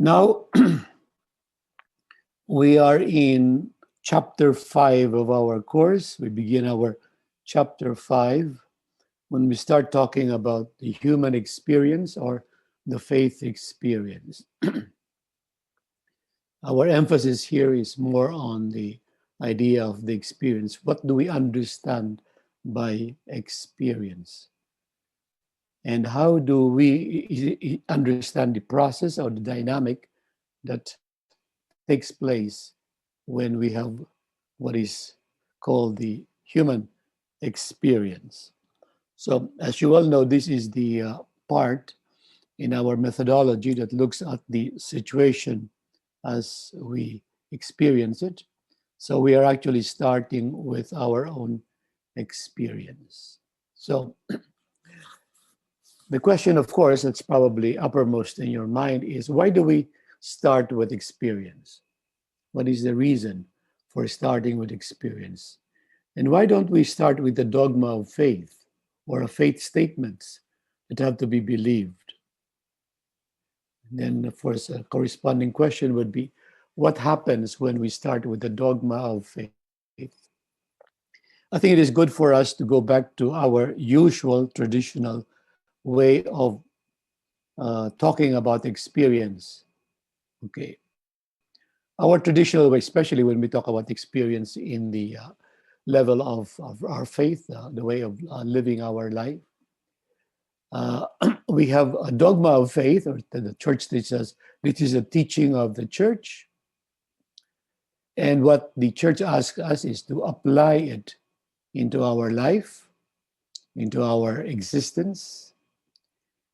Now, we are in chapter 5 of our course. We begin our chapter 5 when we start talking about the human experience or the faith experience. Our emphasis here is more on the idea of the experience. What do we understand by experience? And how do we understand the process or the dynamic that takes place when we have what is called the human experience? So, as you all know, this is the part in our methodology that looks at the situation as we experience it. So, we are actually starting with our own experience. So, the question, of course, that's probably uppermost in your mind is why do we start with experience? What is the reason for starting with experience? And why don't we start with the dogma of faith or a faith statements that have to be believed? And then, of course, a corresponding question would be what happens when we start with the dogma of faith? I think it is good for us to go back to our usual traditional way of talking about experience. Okay. Our traditional way, especially when we talk about experience in the level of our faith, the way of living our life. Uh, we have a dogma of faith, or the church teaches us, which is a teaching of the church. And what the church asks us is to apply it into our life, into our existence.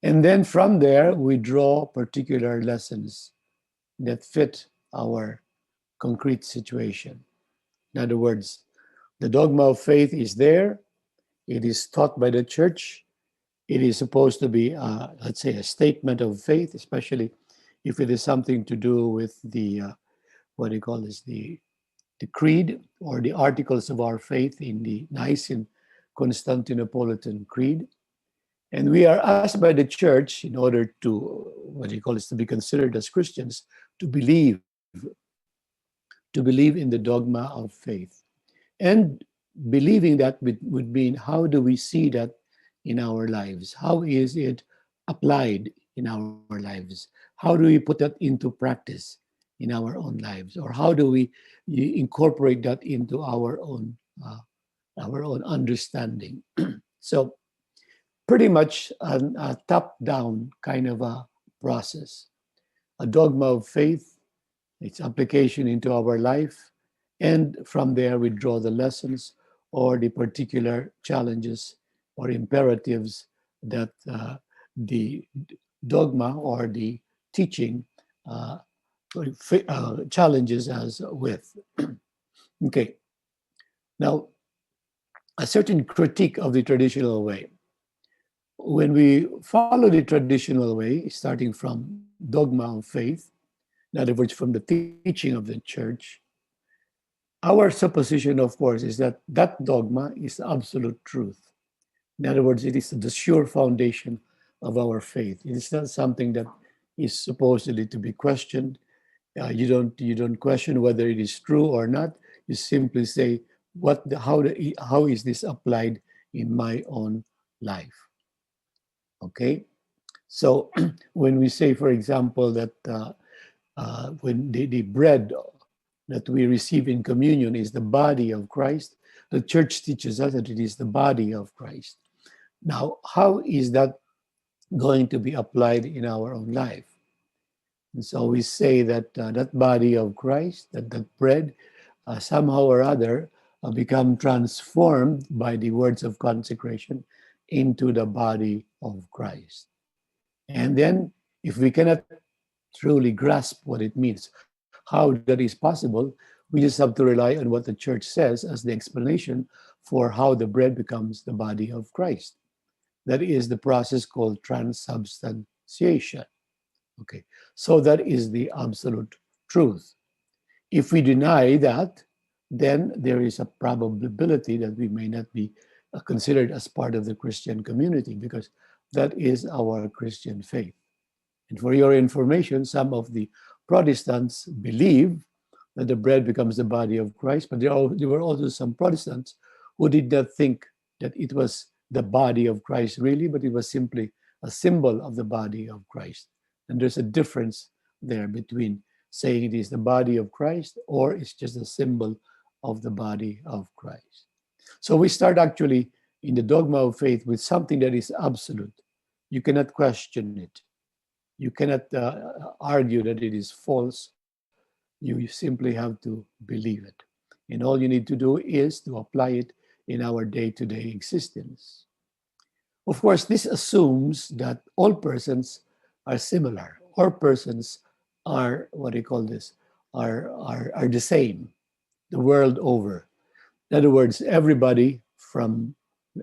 And then from there, we draw particular lessons that fit our concrete situation. In other words, the dogma of faith is there. It is taught by the church. It is supposed to be, let's say, a statement of faith, especially if it is something to do with the, what do you call this, the creed or the articles of our faith in the Nicene Constantinopolitan Creed. And we are asked by the church in order to, what do you call this, to be considered as Christians, to believe in the dogma of faith. And believing that would mean how do we see that in our lives? How is it applied in our lives? How do we put that into practice in our own lives? Or how do we incorporate that into our own understanding? So pretty much a top-down kind of a process. A dogma of faith, its application into our life, and from there we draw the lessons or the particular challenges or imperatives that the dogma or the teaching uh, challenges us with. Okay, now a certain critique of the traditional way. When we follow the traditional way, starting from dogma of faith, in other words, from the teaching of the church, our supposition, of course, is that that dogma is absolute truth. In other words, it is the sure foundation of our faith. It is not something that is supposedly to be questioned. You don't question whether it is true or not. You simply say, how is this applied in my own life? Okay. So when we say, for example, that when the bread that we receive in communion is the body of Christ, the church teaches us that it is the body of Christ. Now, how is that going to be applied in our own life? And so we say that that body of Christ, that bread, somehow or other become transformed by the words of consecration into the body of Christ. And then, if we cannot truly grasp what it means, how that is possible, we just have to rely on what the church says as the explanation for how the bread becomes the body of Christ. That is the process called transubstantiation. Okay, so that is the absolute truth. If we deny that, then there is a probability that we may not be considered as part of the Christian community because that is our Christian faith. And for your information, some of the Protestants believe that the bread becomes the body of Christ, but there were also some Protestants who did not think that it was the body of Christ really, but it was simply a symbol of the body of Christ. And there's a difference there between saying it is the body of Christ or it's just a symbol of the body of Christ. So we start actually in the dogma of faith with something that is absolute. You cannot question it. You cannot argue that it is false. You simply have to believe it. And all you need to do is to apply it in our day to day existence. Of course, this assumes that all persons are similar. All persons are, what do you call this, are the same the world over. In other words, everybody from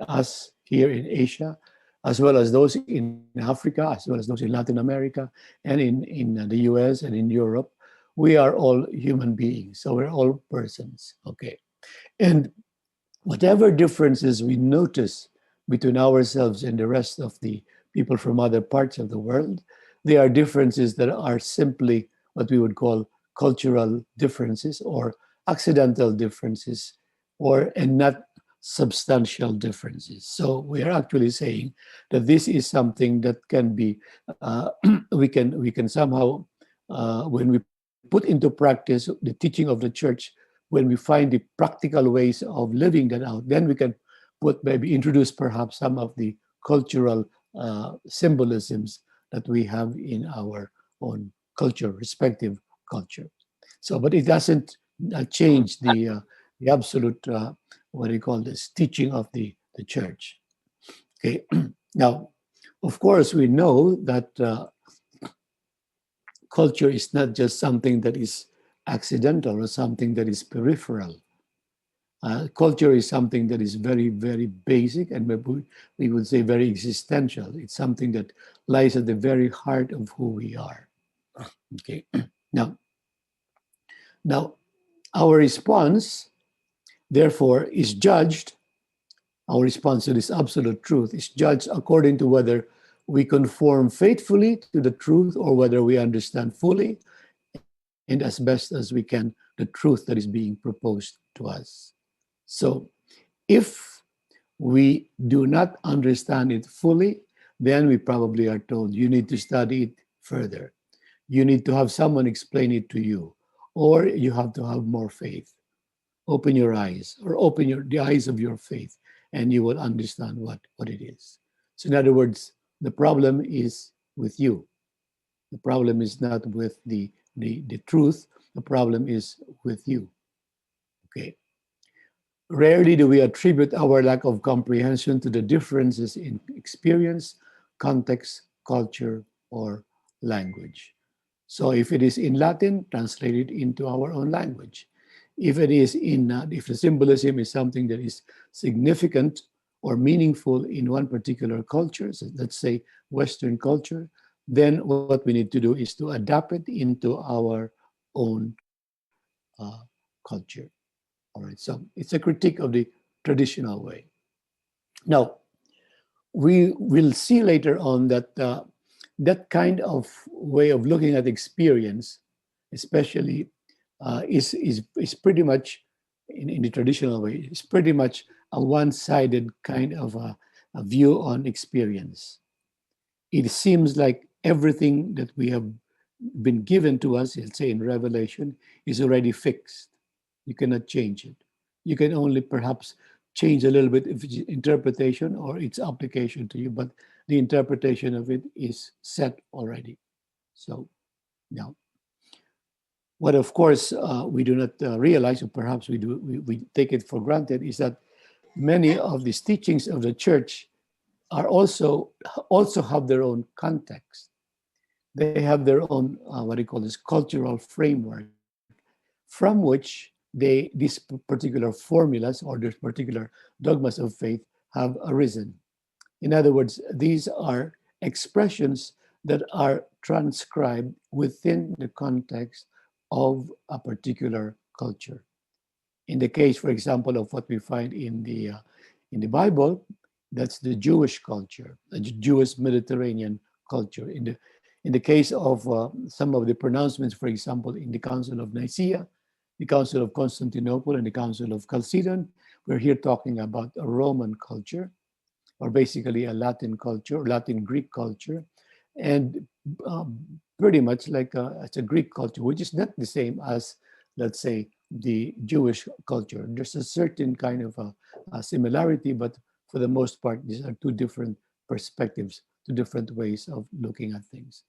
us here in Asia, as well as those in Africa, as well as those in Latin America, and in the US and in Europe, we are all human beings. So we're all persons. Okay. And whatever differences we notice between ourselves and the rest of the people from other parts of the world, they are differences that are simply what we would call cultural differences or accidental differences or and not substantial differences. So we are actually saying that this is something that can be we can somehow when we put into practice the teaching of the church, when we find the practical ways of living that out, then we can put maybe introduce perhaps some of the cultural symbolisms that we have in our own culture, respective culture. So, but it doesn't change the absolute what do you call this teaching of the church. Okay, now, of course, we know that culture is not just something that is accidental or something that is peripheral. Culture is something that is very, very basic and we would say very existential. It's something that lies at the very heart of who we are. Okay. Now, now our response, therefore, is judged. Our response to this absolute truth is judged according to whether we conform faithfully to the truth or whether we understand fully and as best as we can the truth that is being proposed to us. So if we do not understand it fully, then we probably are told you need to study it further. You need to have someone explain it to you, or you have to have more faith. Open your eyes or open the eyes of your faith and you will understand what it is. So in other words, the problem is with you. The problem is not with the truth. The problem is with you. Okay. Rarely do we attribute our lack of comprehension to the differences in experience, context, culture, or language. So if it is in Latin, translate it into our own language. If it is if the symbolism is something that is significant or meaningful in one particular culture, so let's say Western culture, then what we need to do is to adapt it into our own culture. All right, so it's a critique of the traditional way. Now, we will see later on that that kind of way of looking at experience, especially, is pretty much in the traditional way. It's pretty much a one-sided kind of a view on experience. It seems like everything that we have been given to us, let's say in Revelation, is already fixed. You cannot change it. You can only perhaps change a little bit of its interpretation or its application to you, but the interpretation of it is set already. So now, what of course we do not realize, or perhaps we take it for granted, is that many of these teachings of the church are also have their own context. They have their own what do you call this cultural framework from which these particular formulas or these particular dogmas of faith have arisen. In other words, these are expressions that are transcribed within the context of a particular culture. In the case, for example, of what we find in the Bible, that's the Jewish culture, the Jewish Mediterranean culture. In the case of some of the pronouncements, for example, in the Council of Nicaea, the Council of Constantinople, and the Council of Chalcedon, we're here talking about a Roman culture, or basically a Latin culture, Latin Greek culture, and pretty much like it's a Greek culture, which is not the same as, let's say, the Jewish culture. There's a certain kind of a similarity, but for the most part, these are two different perspectives, two different ways of looking at things.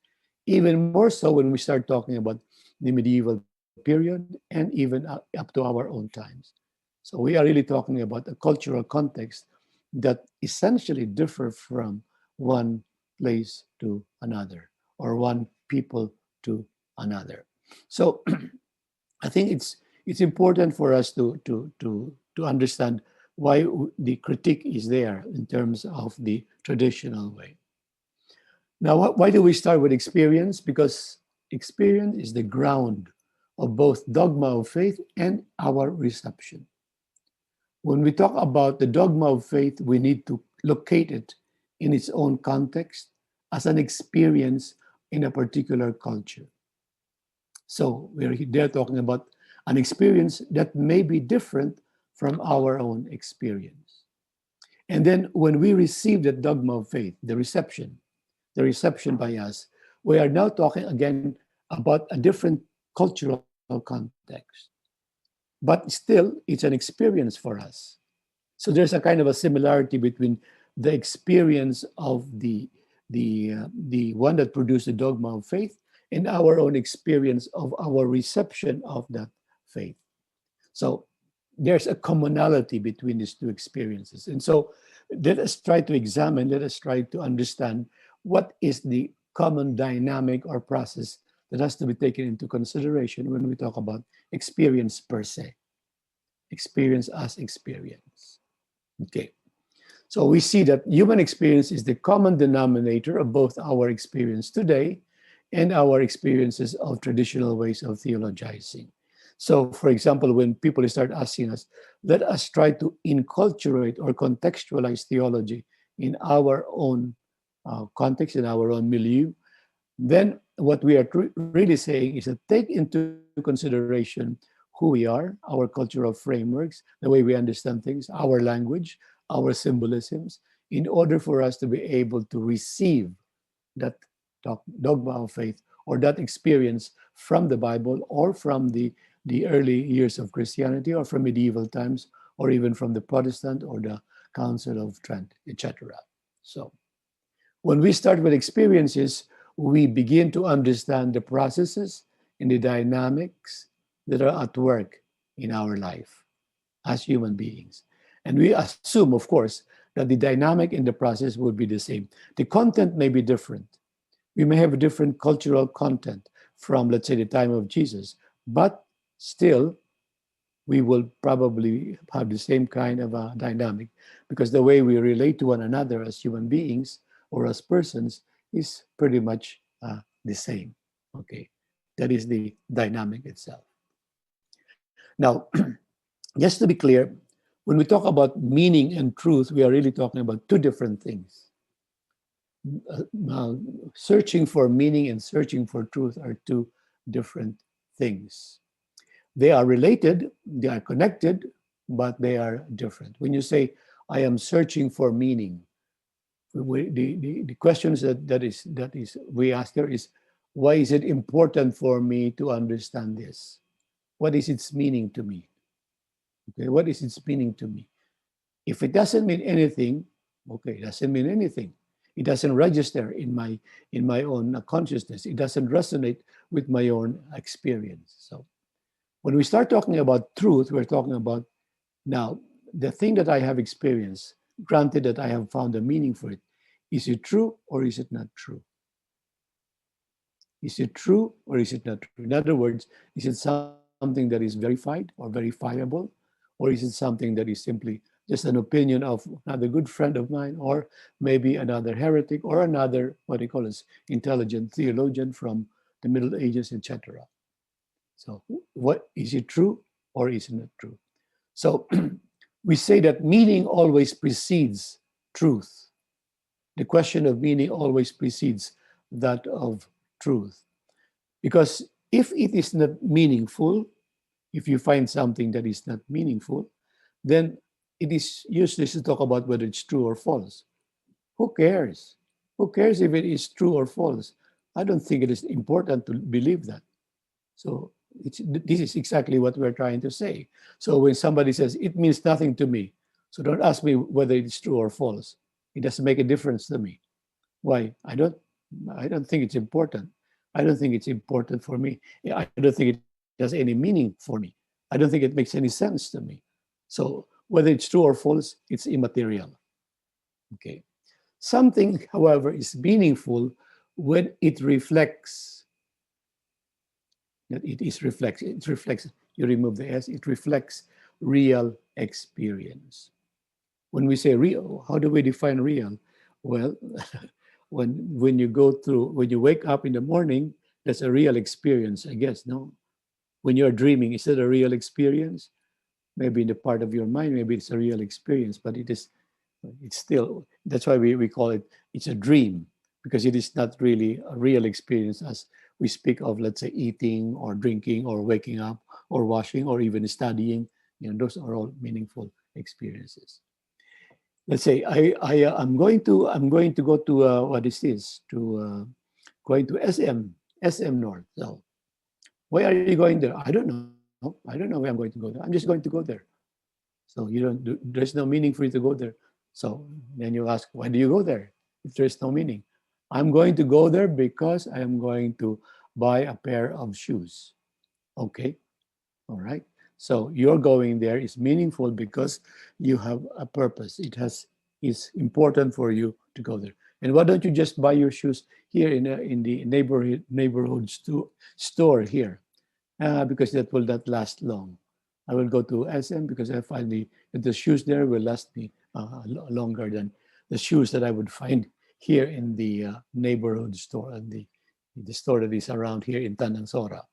Even more so when we start talking about the medieval period and even up to our own times. So we are really talking about a cultural context that essentially differ from one place to another or one people to another. So I think it's important for us to understand why the critique is there in terms of the traditional way. Now, why do we start with experience? Because experience is the ground of both dogma of faith and our reception. When we talk about the dogma of faith, we need to locate it in its own context as an experience in a particular culture. So we're there talking about an experience that may be different from our own experience. And then when we receive the dogma of faith, the reception by us, we are now talking again about a different cultural context. But still, it's an experience for us. So there's a kind of a similarity between the experience of the one that produced the dogma of faith and our own experience of our reception of that faith. So there's a commonality between these two experiences. And so let us try to examine, let us try to understand what is the common dynamic or process that has to be taken into consideration when we talk about experience per se, experience as experience. Okay. So we see that human experience is the common denominator of both our experience today and our experiences of traditional ways of theologizing. So, for example, when people start asking us, let us try to inculturate or contextualize theology in our own context, in our own milieu, then what we are really saying is that take into consideration who we are, our cultural frameworks, the way we understand things, our language, our symbolisms, in order for us to be able to receive that dogma of faith or that experience from the Bible or from the early years of Christianity or from medieval times or even from the Protestant or the Council of Trent, etc. So when we start with experiences, we begin to understand the processes and the dynamics that are at work in our life as human beings. And we assume, of course, that the dynamic in the process will be the same. The content may be different. We may have a different cultural content from, let's say, the time of Jesus, but still, we will probably have the same kind of a dynamic because the way we relate to one another as human beings or as persons is pretty much the same. Okay, that is the dynamic itself. Now, just to be clear, when we talk about meaning and truth, we are really talking about two different things. Searching for meaning and searching for truth are two different things. They are related, they are connected, but they are different. When you say, I am searching for meaning, the questions that is we ask here is, why is it important for me to understand this? What is its meaning to me? Okay, what is its meaning to me? If it doesn't mean anything, okay, it doesn't mean anything. It doesn't register in my own consciousness. It doesn't resonate with my own experience. So when we start talking about truth, we're talking about now the thing that I have experienced, granted that I have found a meaning for it. Is it true or is it not true? Is it true or is it not true? In other words, is it something that is verified or verifiable? Or is it something that is simply just an opinion of another good friend of mine, or maybe another heretic, or another, what they call us, intelligent theologian from the Middle Ages, etc. So what is it true or is it not true? So we say that meaning always precedes truth. The question of meaning always precedes that of truth. Because if it is not meaningful, if you find something that is not meaningful, then it is useless to talk about whether it's true or false. Who cares? Who cares if it is true or false? I don't think it is important to believe that. So this is exactly what we're trying to say. So when somebody says, it means nothing to me, so don't ask me whether it's true or false. It doesn't make a difference to me. Why? I don't think it's important. I don't think it's important for me. Yeah, I don't think it has any meaning for me. I don't think it makes any sense to me. So whether it's true or false, it's immaterial. Okay. Something, however, is meaningful when it reflects. That it reflects, you remove the S, it reflects real experience. When we say real, how do we define real? Well, when you go through, when you wake up in the morning, that's a real experience, I guess, no? When you're dreaming, is it a real experience? Maybe in the part of your mind, maybe it's a real experience, but it's still, that's why we call it, it's a dream, because it is not really a real experience as we speak of, let's say, eating or drinking or waking up or washing or even studying. Those are all meaningful experiences. Let's say I'm going to go to what is this, to going to SM North. So why are you going there? I don't know where I'm going to go there. I'm just going to go there. So there's no meaning for you to go there. So then you ask, why do you go there if there's no meaning? I'm going to go there because I am going to buy a pair of shoes. Okay, all right. So your going there is meaningful because you have a purpose. It's important for you to go there. And why don't you just buy your shoes here in the neighborhood store here? Because that will not last long. I will go to SM because I find the shoes there will last me longer than the shoes that I would find here in the neighborhood store and the store that is around here in Tanang Sora.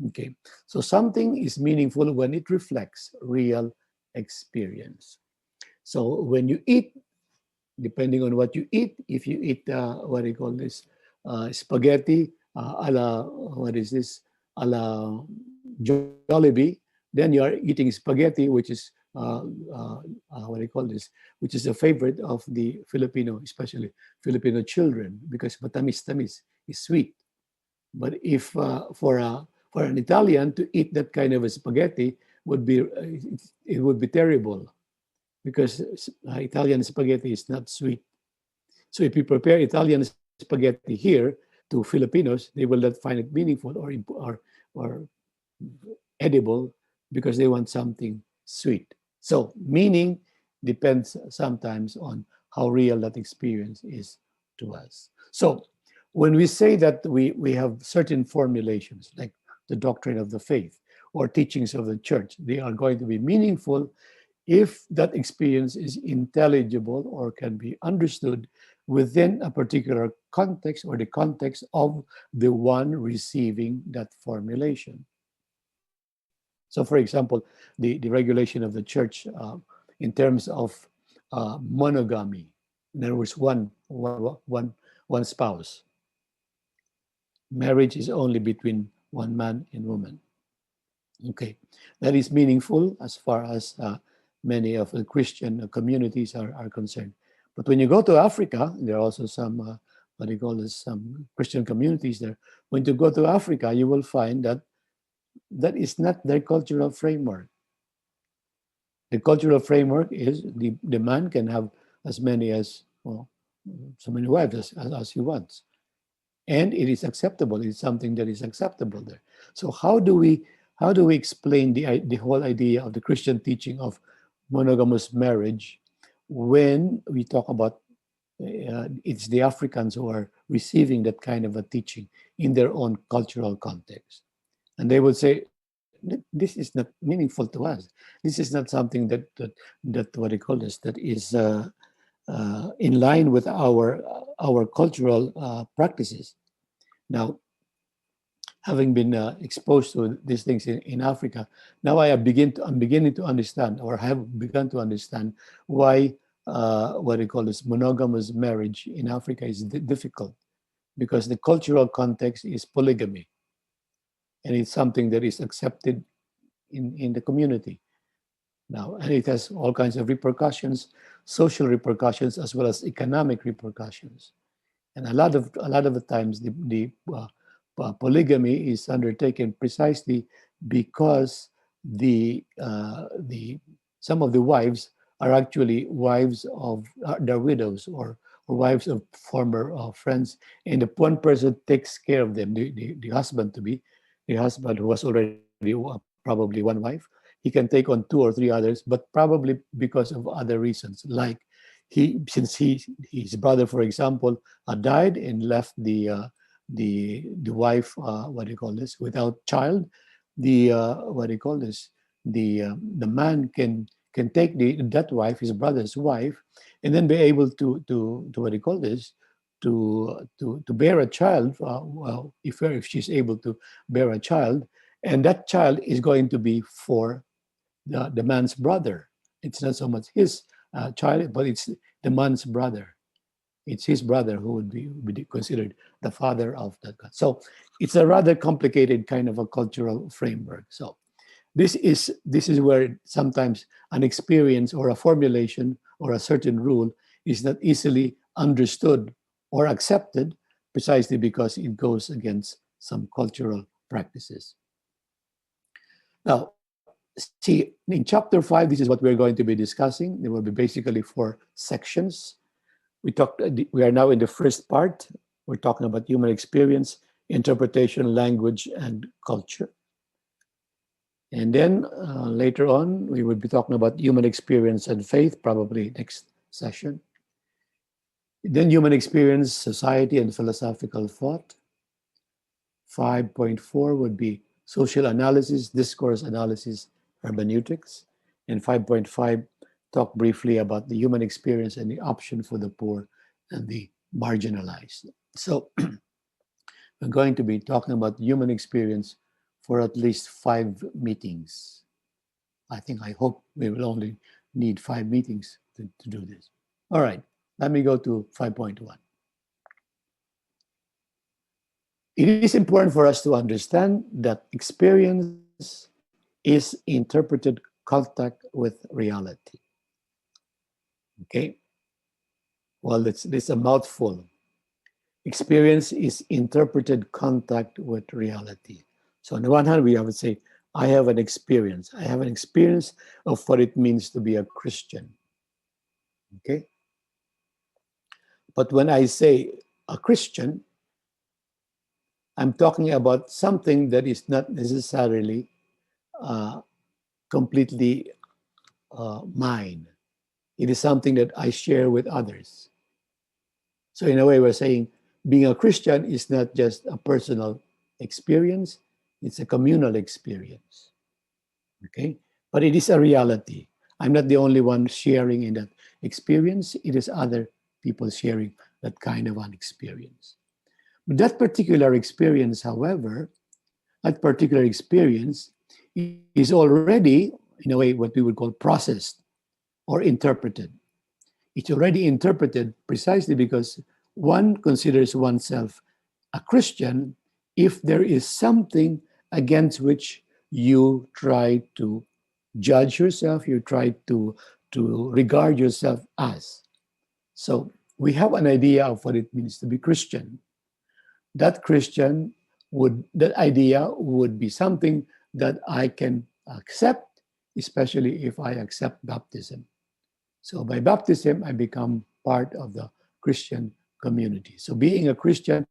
Okay, so something is meaningful when it reflects real experience. So when you eat, depending on what you eat, if you eat what do you call this, spaghetti a la, what is this, a la Jollibee, then you are eating spaghetti, which is what do you call this, which is a favorite of the Filipino, especially Filipino children, because matamis tamis is sweet. But if for an Italian to eat that kind of a spaghetti would be it would be terrible because Italian spaghetti is not sweet. So if you prepare Italian spaghetti here to Filipinos, they will not find it meaningful or edible because they want something sweet. So meaning depends sometimes on how real that experience is to us. So when we say that we have certain formulations like the doctrine of the faith or teachings of the church, they are going to be meaningful if that experience is intelligible or can be understood within a particular context or the context of the one receiving that formulation. So, for example, the regulation of the church in terms of monogamy, in other words, one spouse. Marriage is only between one man and woman. Okay, that is meaningful as far as many of the Christian communities are concerned. But when you go to Africa, there are also some, what do you call this, some Christian communities there. When you go to Africa, you will find that that is not their cultural framework. The cultural framework is the man can have as many as, well, so many wives as he wants. And it is acceptable. It's something that is acceptable there. So how do we explain the whole idea of the Christian teaching of monogamous marriage when we talk about it's the Africans who are receiving that kind of a teaching in their own cultural context? And they would say, this is not meaningful to us. This is not something that what do you call this, that is in line with our cultural practices. Now, having been exposed to these things in Africa, now I'm beginning to understand, or have begun to understand, why what do you call this, monogamous marriage in Africa is difficult. because the cultural context is polygamy, and it's something that is accepted in the community now, and it has all kinds of repercussions, social repercussions as well as economic repercussions. And a lot of the times the polygamy is undertaken precisely because the some of the wives are actually wives of their widows, or wives of former friends, and the one person takes care of them, the husband to be, the husband who was already probably one wife, he can take on two or three others, but probably because of other reasons, like since his brother, for example, died and left the wife, what do you call this, without child. The what do you call this? The man can take that wife, his brother's wife, and then be able to what do you call this? To bear a child. Well, if she's able to bear a child, and that child is going to be for the man's brother. It's not so much his child, but it's the man's brother. It's his brother who would be considered the father of that God. So it's a rather complicated kind of a cultural framework. So this is where sometimes an experience or a formulation or a certain rule is not easily understood or accepted, precisely because it goes against some cultural practices. Now, see, in chapter 5, this is what we're going to be discussing. There will be basically 4 sections. We are now in the first part. We're talking about human experience, interpretation, language, and culture. And then later on, we will be talking about human experience and faith, probably next session. Then human experience, society, and philosophical thought. 5.4 would be social analysis, discourse analysis, hermeneutics. And 5.5, talk briefly about the human experience and the option for the poor and the marginalized. So we're going to be talking about human experience for at least 5 meetings. I hope we will only need 5 meetings to do this. All right, let me go to 5.1. It is important for us to understand that experience is interpreted contact with reality. Okay? Well, it's a mouthful. Experience is interpreted contact with reality. So on the one hand, we would say, I have an experience. I have an experience of what it means to be a Christian. Okay? But when I say a Christian, I'm talking about something that is not necessarily completely mine. It is something that I share with others. So in a way, we're saying being a Christian is not just a personal experience, it's a communal experience. Okay? But it is a reality. I'm not the only one sharing in that experience. It is other people sharing that kind of an experience. But that particular experience, however, that particular experience is already, in a way, what we would call processed or interpreted. It's already interpreted precisely because one considers oneself a Christian if there is something against which you try to judge yourself, you try to regard yourself as. So we have an idea of what it means to be Christian. That idea would be something that I can accept, especially if I accept baptism. So by baptism, I become part of the Christian community. So being a Christian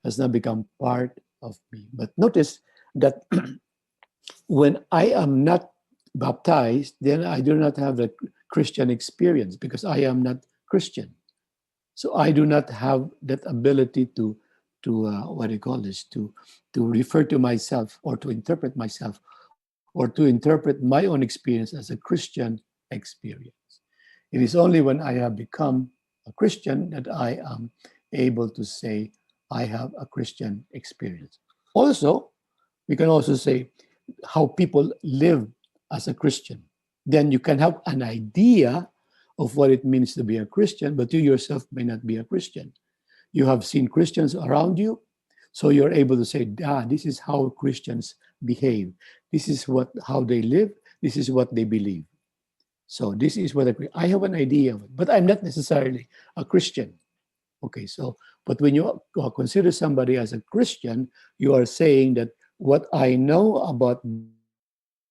has now become part of me. But notice that when I am not baptized, then I do not have the Christian experience because I am not Christian. So I do not have that ability to what do you call this, to refer to myself or to interpret myself or to interpret my own experience as a Christian experience. It is only when I have become a Christian that I am able to say I have a Christian experience. Also, we can also say how people live as a Christian. Then you can have an idea of what it means to be a Christian, but you yourself may not be a Christian. You have seen Christians around you, so you're able to say, this is how Christians behave. This is how they live. This is what they believe. So this is what I have an idea of it, but I'm not necessarily a Christian. Okay, so but when you consider somebody as a Christian, you are saying that what I know about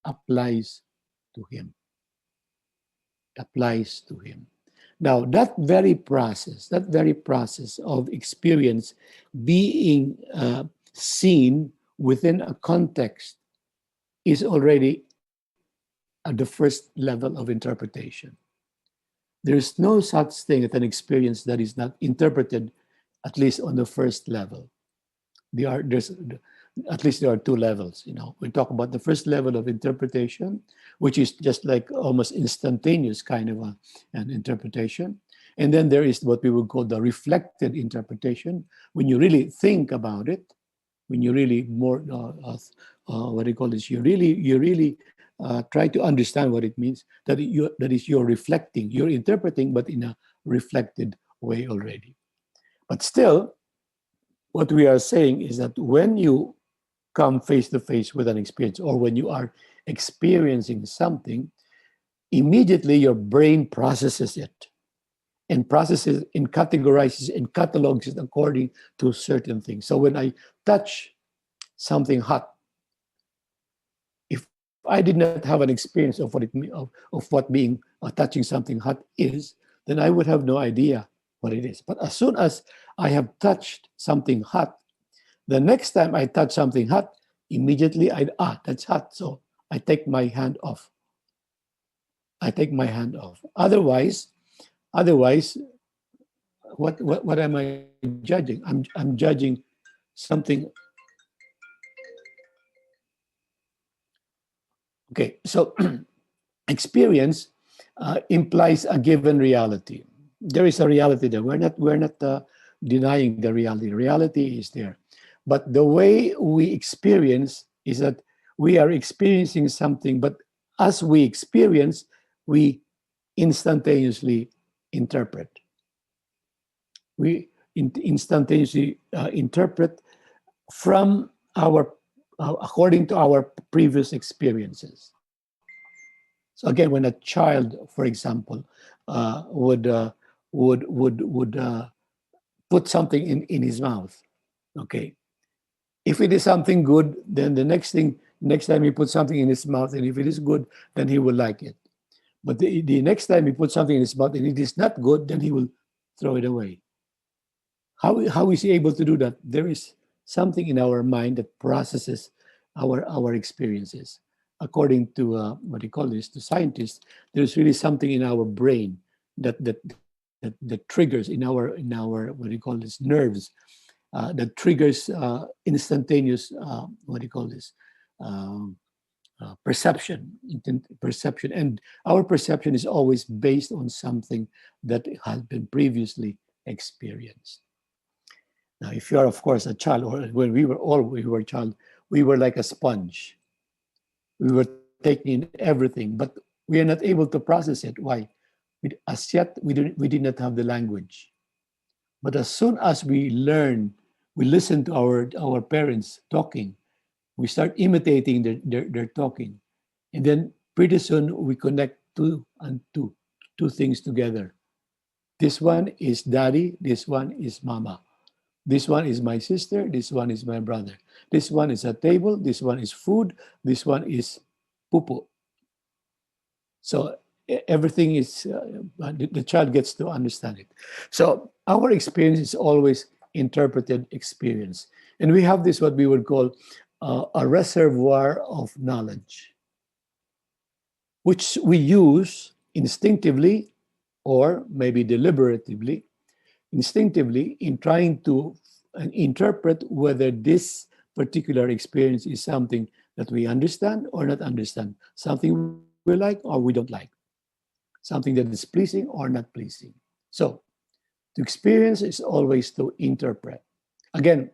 applies to him, applies to him. Now, that very process of experience being seen within a context is already at the first level of interpretation. There's no such thing as an experience that is not interpreted, at least on the first level. There's at least there are two levels. We talk about the first level of interpretation, which is just like almost instantaneous kind of an interpretation. And then there is what we would call the reflected interpretation, when you really think about it, when you really more what do you call this? You really try to understand what it means. That is you're reflecting, you're interpreting, but in a reflected way already. But still, what we are saying is that when you come face to face with an experience, or when you are experiencing something, immediately your brain processes it and processes and categorizes and catalogs it according to certain things. So when I touch something hot, if I did not have an experience of what being touching something hot is, then I would have no idea what it is. But as soon as I have touched something hot, the next time I touch something hot, immediately that's hot. So I take my hand off. Otherwise, what am I judging? I'm judging something. Okay, so experience implies a given reality. There is a reality there. We're not denying the reality. Reality is there, but the way we experience is that we are experiencing something. But as we experience, we instantaneously interpret. We instantaneously interpret from our according to our previous experiences. So again, when a child, for example, would put something in his mouth, okay. If it is something good, then the next time he puts something in his mouth, and if it is good, then he will like it. But the next time he puts something in his mouth and it is not good, then he will throw it away. How is he able to do that? There is something in our mind that processes our experiences. According to what do you call this, to scientists, there's really something in our brain that triggers in our what do you call this, nerves, that triggers instantaneous what do you call this, um, perception, and our perception is always based on something that has been previously experienced. Now, if you are, of course, a child, or when we were a child, we were like a sponge. We were taking in everything, but we are not able to process it. Why? As yet, we did not have the language. But as soon as we learn, we listen to our parents talking, we start imitating their talking. And then pretty soon we connect two things together. This one is daddy, this one is mama. This one is my sister, this one is my brother. This one is a table, this one is food, this one is pupu. So everything is, the child gets to understand it. So our experience is always interpreted experience. And we have this, what we would call a reservoir of knowledge, which we use instinctively or maybe instinctively in trying to interpret whether this particular experience is something that we understand or not understand, something we like or we don't like, something that is pleasing or not pleasing. So to experience is always to interpret. Again,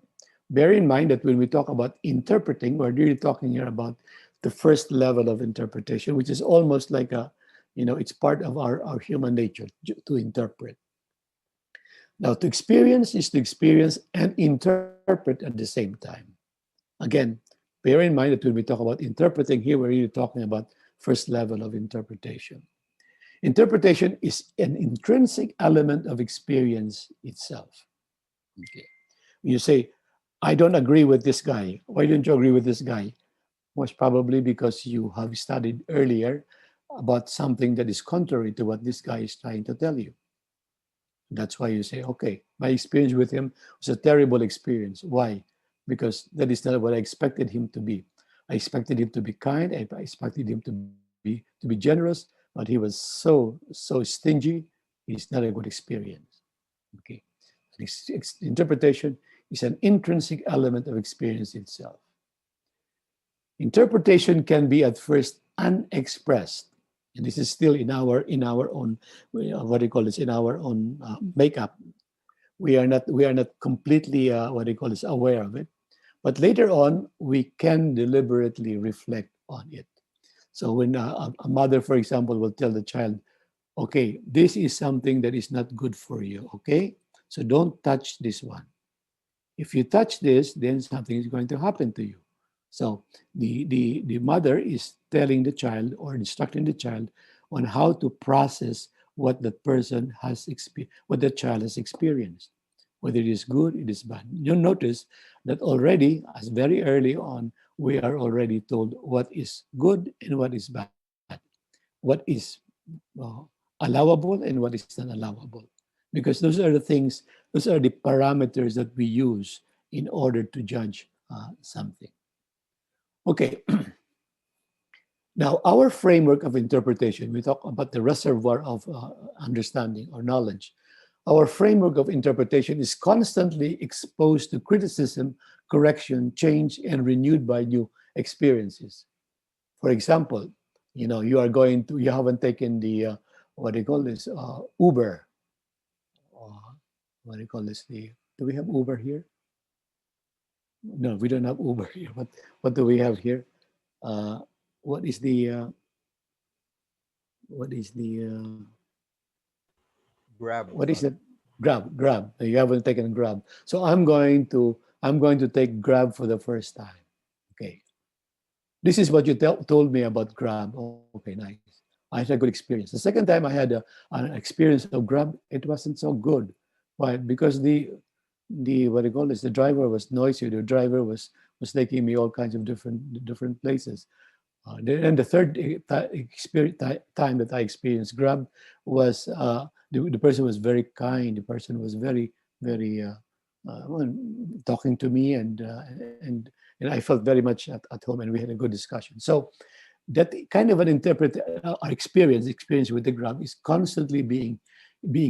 bear in mind that when we talk about interpreting, we're really talking here about the first level of interpretation, which is almost like it's part of our human nature to interpret. Now, to experience is to experience and interpret at the same time. Again, bear in mind that when we talk about interpreting here, we're really talking about first level of interpretation. Interpretation is an intrinsic element of experience itself. Okay. You say, I don't agree with this guy. Why don't you agree with this guy? Most probably because you have studied earlier about something that is contrary to what this guy is trying to tell you. That's why you say, okay, my experience with him was a terrible experience. Why? Because that is not what I expected him to be. I expected him to be kind. I expected him to be generous, but he was so stingy. It's not a good experience. Okay, interpretation is an intrinsic element of experience itself. Interpretation can be at first unexpressed, and this is still in our own what do you call this, in our own makeup. We are not completely what do you call this, aware of it, but later on we can deliberately reflect on it. So when a mother, for example, will tell the child, okay, this is something that is not good for you, okay, so don't touch this one. If you touch this, then something is going to happen to you. So the mother is telling the child or instructing the child on how to process what the person has what the child has experienced, whether it is good, it is bad. You'll notice that already, as very early on, we are already told what is good and what is bad, what is uh, allowable and what is not allowable, because those are the things, those are the parameters that we use in order to judge something. Okay, now our framework of interpretation, we talk about the reservoir of understanding or knowledge. Our framework of interpretation is constantly exposed to criticism, correction, change, and renewed by new experiences. For example, you haven't taken the, what do you call this, Uber. Uh, what do you call this? Do we have Uber here? No, we don't have Uber here. What do we have here? Uh, what is the what is the Grab. what is it? Grab. You haven't taken Grab, so I'm going to take Grab for the first time. Okay, this is what you told me about Grab. Okay, nice. I had a good experience. The second time I had an experience of Grab, it wasn't so good. Why? Because the what do you call this? The driver was noisy. The driver was taking me all kinds of different places. And the third time that I experienced Grab was the person was very kind. The person was very well, talking to me, and I felt very much at home, and we had a good discussion. So that kind of an experience with the Grab is constantly being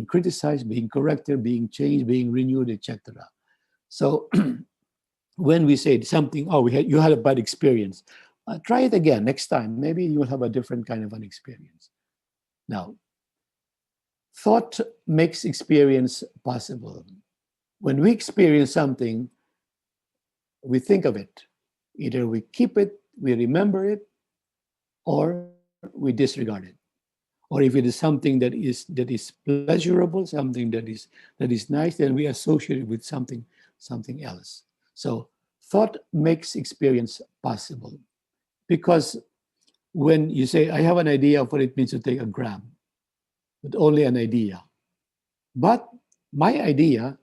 criticized, being corrected, being changed, being renewed, etc. So when we say something, oh, you had a bad experience, try it again next time. Maybe you will have a different kind of an experience. Now, thought makes experience possible. When we experience something, we think of it. Either we keep it, we remember it, or we disregard it. Or if it is something that is pleasurable, something that is nice, then we associate it with something else. So thought makes experience possible. Because when you say, I have an idea of what it means to take a Grab, but only an idea. But my idea,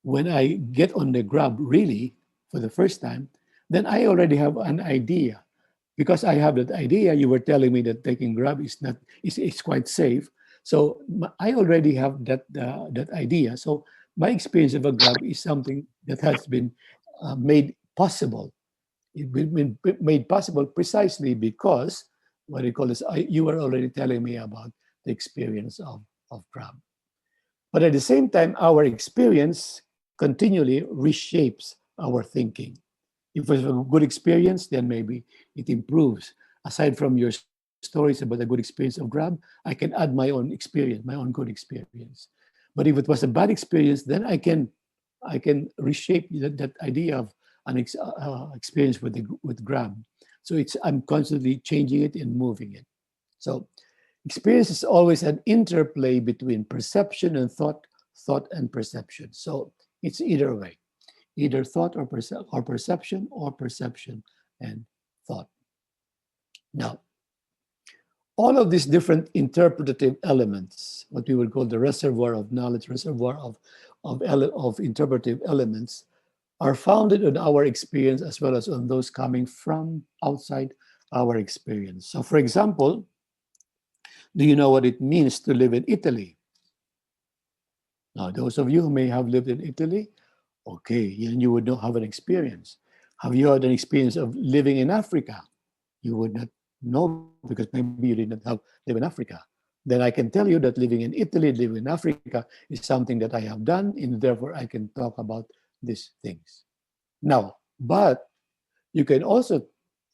when I get on the Grab really for the first time, then I already have an idea. Because I have that idea, you were telling me that taking Grab is quite safe. So I already have that idea. So my experience of a Grab is something that has been made possible. It been made possible precisely because what do you call this? You were already telling me about the experience of Grab. But at the same time, our experience continually reshapes our thinking. If it's a good experience, then maybe it improves. Aside from your stories about a good experience of Grab, I can add my own experience, my own good experience. But if it was a bad experience, then I can reshape that idea of an experience with Grab. So I'm constantly changing it and moving it. So experience is always an interplay between perception and thought, thought and perception. So it's either way, either thought or perception, or perception and thought. Now, all of these different interpretative elements, what we would call the reservoir of knowledge, reservoir of interpretive elements, are founded on our experience as well as on those coming from outside our experience. So, for example, do you know what it means to live in Italy? Now, those of you who may have lived in Italy, okay, you would not have an experience. Have you had an experience of living in Africa? You would not know because maybe you did not live in Africa. Then I can tell you that living in Italy, living in Africa is something that I have done, and therefore I can talk about these things. Now, but you can also,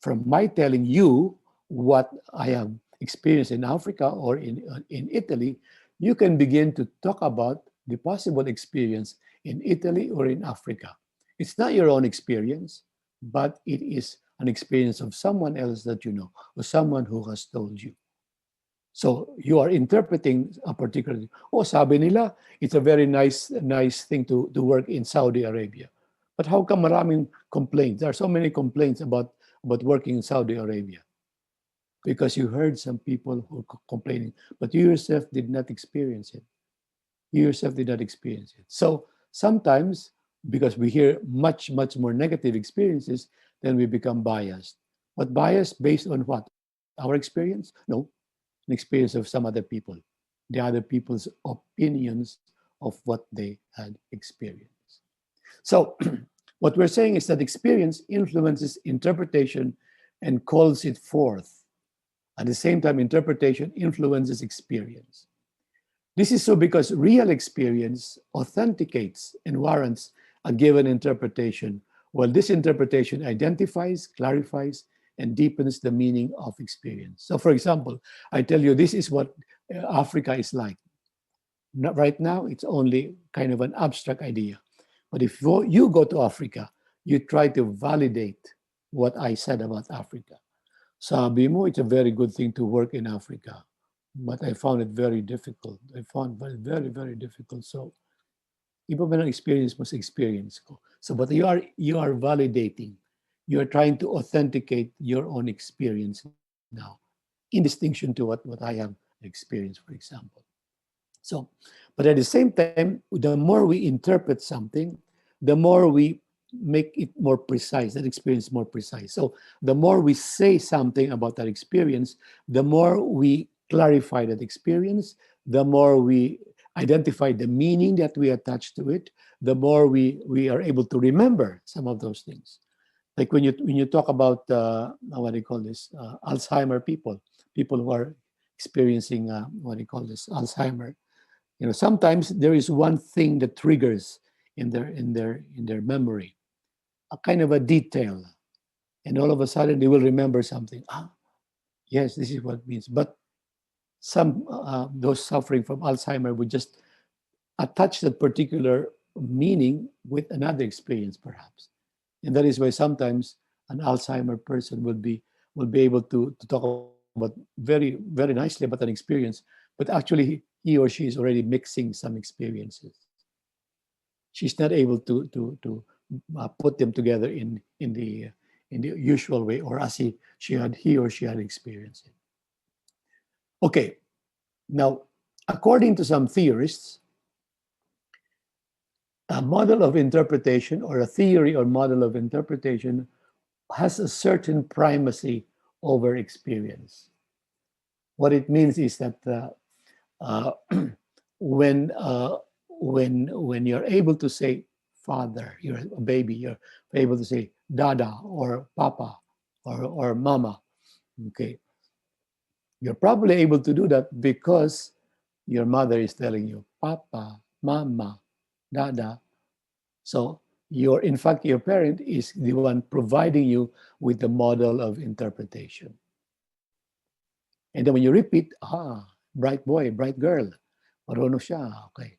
from my telling you what I have experienced in Africa or in Italy, you can begin to talk about the possible experience in Italy or in Africa. It's not your own experience, but it is an experience of someone else that you know, or someone who has told you. So you are interpreting a particular, oh, sabi nila, it's a very nice thing to work in Saudi Arabia. But how come maraming complaints? There are so many complaints about working in Saudi Arabia. Because you heard some people who are complaining, but you yourself did not experience it. You yourself did not experience it. So sometimes, because we hear much more negative experiences, then we become biased. But biased based on what? Our experience? No, an experience of some other people, the other people's opinions of what they had experienced. So, what we're saying is that experience influences interpretation and calls it forth. At the same time, interpretation influences experience. This is so because real experience authenticates and warrants a given interpretation, while this interpretation identifies, clarifies, and deepens the meaning of experience. So, for example, I tell you this is what Africa is like. Right now, it's only kind of an abstract idea. But if you go to Africa, you try to validate what I said about Africa. Sabi mo, it's a very good thing to work in Africa. But I found it very difficult. I found it very difficult. So, iba ba ng experience mo sa experience ko? So, but you are validating. You are trying to authenticate your own experience now, in distinction to what I have experienced, for example. So, but at the same time, the more we interpret something, the more we make it more precise, that experience more precise. So the more we say something about that experience, the more we clarify that experience, the more we identify the meaning that we attach to it, the more we are able to remember some of those things. Like when you talk about what do you call this, Alzheimer people who are experiencing what do you call this, Alzheimer. Sometimes there is one thing that triggers in their memory, a kind of a detail, and all of a sudden they will remember something. Yes, this is what it means. But some those suffering from Alzheimer would just attach that particular meaning with another experience, perhaps, and that is why sometimes an Alzheimer person will be able to talk about very nicely about an experience, but actually he or she is already mixing some experiences. She's not able to put them together in the usual way, or as he or she had experienced it. Okay, now according to some theorists, a model of interpretation or a theory or model of interpretation has a certain primacy over experience. What it means is that uh, when you're able to say father, you're a baby, you're able to say dada or papa or mama, okay, you're probably able to do that because your mother is telling you papa, mama, dada. So in fact, your parent is the one providing you with the model of interpretation. And then when you repeat, bright boy, bright girl, marunong siya, okay.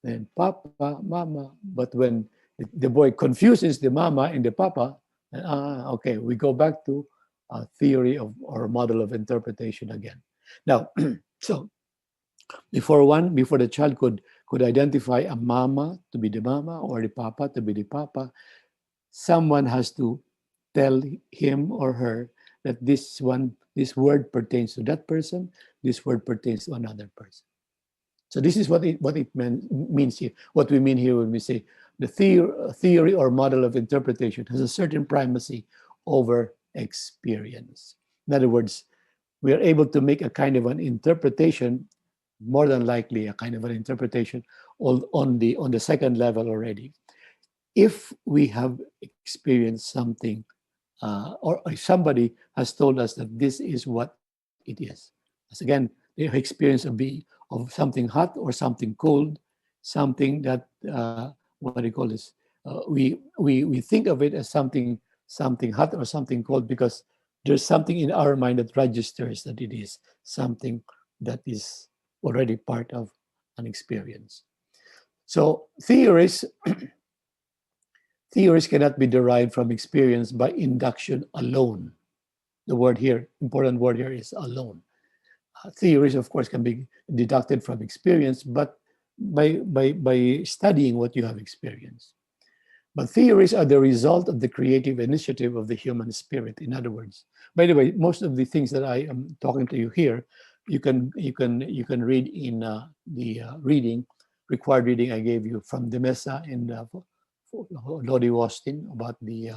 Then papa, mama. But when the boy confuses the mama and the papa, okay, we go back to a theory of or model of interpretation again. Now, so before the child could identify a mama to be the mama or the papa to be the papa, someone has to tell him or her that this word pertains to that person, this word pertains to another person. So this is means here. What we mean here when we say the theory or model of interpretation has a certain primacy over experience. In other words, we are able to make a kind of an interpretation, more than likely a kind of an interpretation on the second level already, if we have experienced something, or if somebody has told us that this is what it is. As again, the experience of something hot or something cold, something that what do you call this? We think of it as something hot or something cold because there's something in our mind that registers that it is something that is already part of an experience. So theories cannot be derived from experience by induction alone. The word here, important word here is alone. Theories, of course, can be deducted from experience, but by studying what you have experienced. But theories are the result of the creative initiative of the human spirit. In other words, by the way, most of the things that I am talking to you here, you can read in the required reading I gave you from the Mesa and Lodi Austin about the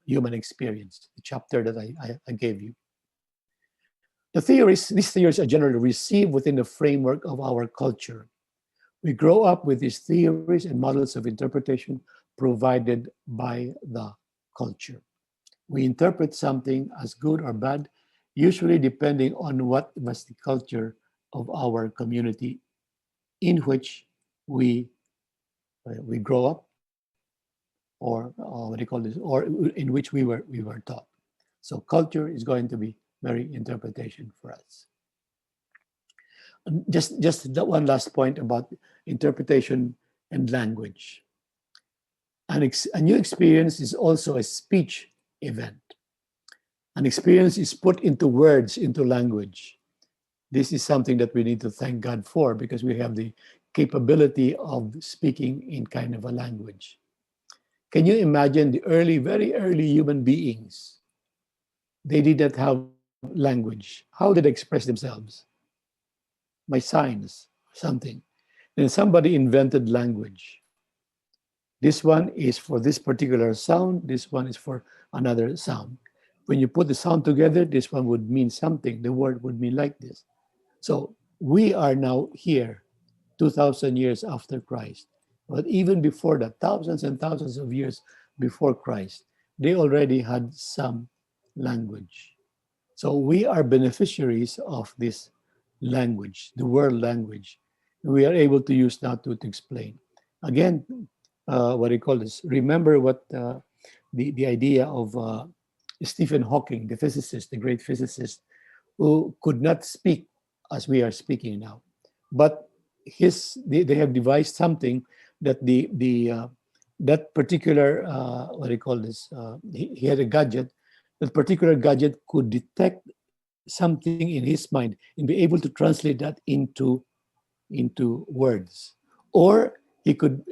human experience, the chapter that I gave you. These theories are generally received within the framework of our culture. We grow up with these theories and models of interpretation provided by the culture. We interpret something as good or bad, usually depending on what was the culture of our community in which we grow up, or what do you call this, or in which we were taught. So culture is going to be very interpretation for us. Just that one last point about interpretation and language. A new experience is also a speech event. An experience is put into words, into language. This is something that we need to thank God for because we have the capability of speaking in kind of a language. Can you imagine the very early human beings? They did not have language. How did they express themselves? By signs, something. Then somebody invented language. This one is for this particular sound, this one is for another sound. When you put the sound together, this one would mean something. The word would mean like this. So we are now here, 2,000 years after Christ. But even before that, thousands and thousands of years before Christ, they already had some language. So we are beneficiaries of this language, the world language. We are able to use that to explain. Again, what do you call this? Remember what the idea of Stephen Hawking, the physicist, the great physicist, who could not speak as we are speaking now, but they have devised something that that particular what do you call this? He had a gadget. That particular gadget could detect something in his mind and be able to translate that into words, or he could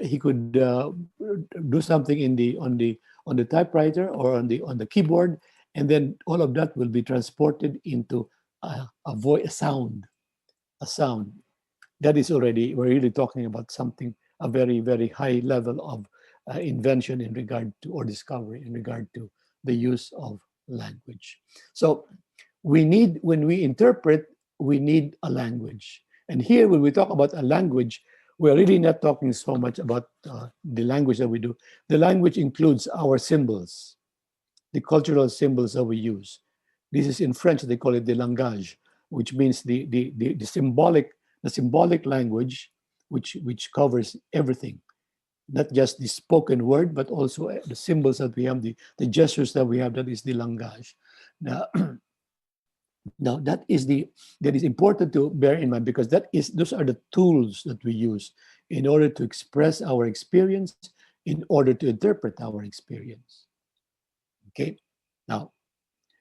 do something on the typewriter or on the keyboard, and then all of that will be transported into a voice, a sound that is already, we're really talking about something, a very very high level of invention in regard to, or discovery in regard to, the use of language. So when we interpret, we need a language. And here, when we talk about a language, we're really not talking so much about the language that we do. The language includes our symbols, the cultural symbols that we use. This is in French, they call it the langage, which means the symbolic language, which covers everything, not just the spoken word, but also the symbols that we have, the gestures that we have, that is the langage. Now, now that is important to bear in mind, because those are the tools that we use in order to express our experience, in order to interpret our experience. Okay. Now,